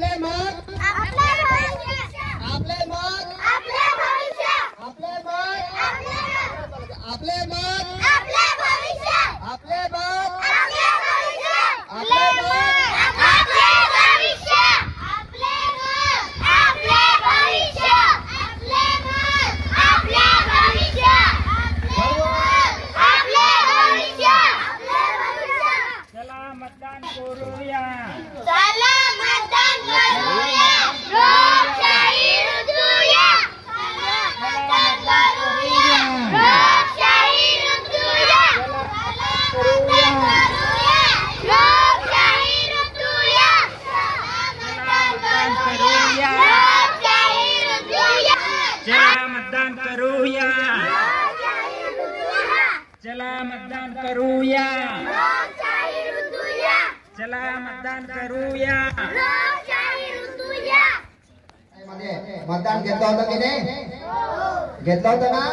आपले मत आपले मत आपले मत आपले मत आपले मत चला मतदान करूया. चला मतदान करूया. चला मतदान करूया. चला मतदान करूया. मतदान घेतलं होतं की नाही? घेतलं होतं ना?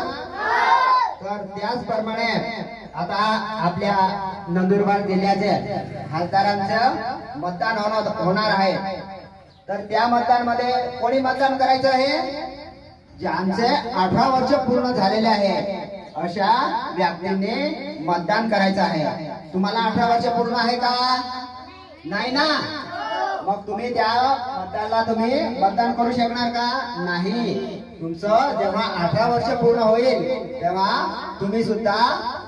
तर त्याचप्रमाणे आता आपल्या नंदुरबार जिल्ह्याचे खासदारांचं मतदान होणार आहे. तर त्या मतदानमध्ये कोणी मतदान करायचं आहे? ज्यांचे 18 वर्ष पूर्ण झालेले आहे अशा व्यक्तींनी मतदान करायचं आहे. तुम्हाला 18 वर्ष पूर्ण आहे का? नाही ना? मग तुम्ही त्या मतदानाला तुम्ही मतदान करू शकणार का? नाही. तुमचं जेव्हा 18 वर्ष पूर्ण होईल तेव्हा तुम्ही सुद्धा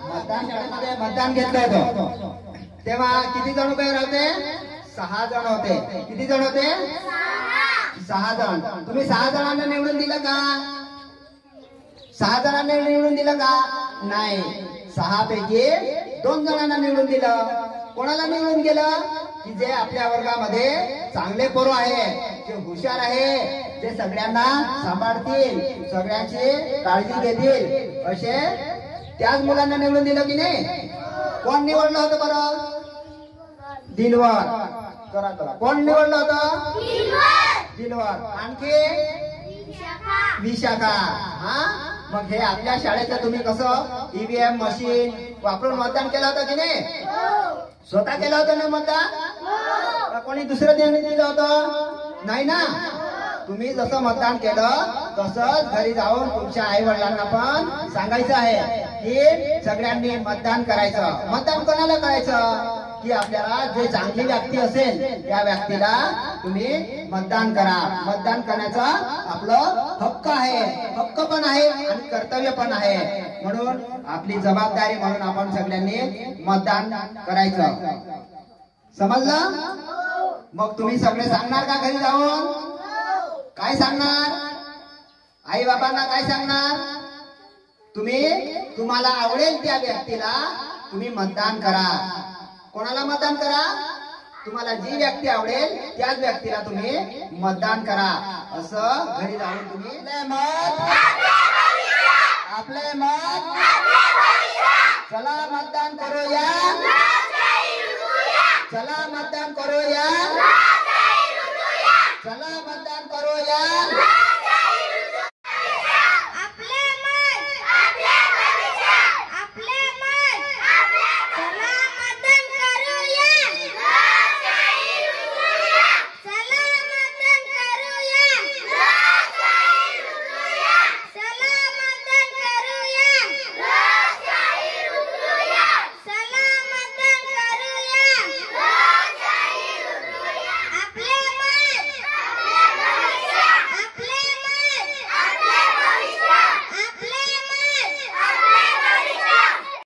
मतदान शाळेमध्ये मतदान घेतलं होतं. तेव्हा किती जण उभे होते? 6 जण होते. किती जण होते? 6 जण. तुम्ही 6 जणांना निवडून दिलं का? 6 जणांना निवडून दिलं का? नाही. 6 पैकी 2 जणांना निवडून दिलं. कोणाला निवडून गेलं? की जे आपल्या वर्गामध्ये चांगले पोरं आहे, जे हुशार आहे, जे सगळ्यांना सांभाळतील, सगळ्यांची काळजी घेतील असे त्याच मुलांना निवडून दिलं की नाही? कोण निवडलं होतं बरं? दिलवर. करा करा. कोण निवडलं होतं? दिलवर. आणखी विशाखा. हा, मग हे आपल्या शाळेचं तुम्ही कसं ईव्हीएम मशीन वापरून मतदान केलं होतं की नाही? स्वतः केलं होतं ना मतदान? कोणी दुसरं दिलं होतं? नाही ना? तुम्ही जसं मतदान केलं तसंच घरी जाऊन तुमच्या आई वडिलांना पण सांगायचं आहे की सगळ्यांनी मतदान करायचं. मतदान कोणाला करायचं? की आपल्याला जे चांगली व्यक्ती असेल त्या व्यक्तीला तुम्ही मतदान करा. मतदान करण्याचा आपलं हक्क आहे, हक्क पण आहे आणि कर्तव्य पण आहे. म्हणून आपली जबाबदारी म्हणून आपण सगळ्यांनी मतदान करायचं. समजलं? मग तुम्ही सगळे सांगणार का घरी जाऊन? काय सांगणार? आई बाबांना काय सांगणार? तुम्हाला आवडेल त्या व्यक्तीला तुम्ही मतदान करा. कोणाला मतदान करा? तुम्हाला जी व्यक्ती आवडेल त्याच व्यक्तीला तुम्ही मतदान करा. असं घरी जाऊन तुम्ही आपले मत चला मतदान करूया. चला मतदान करूया.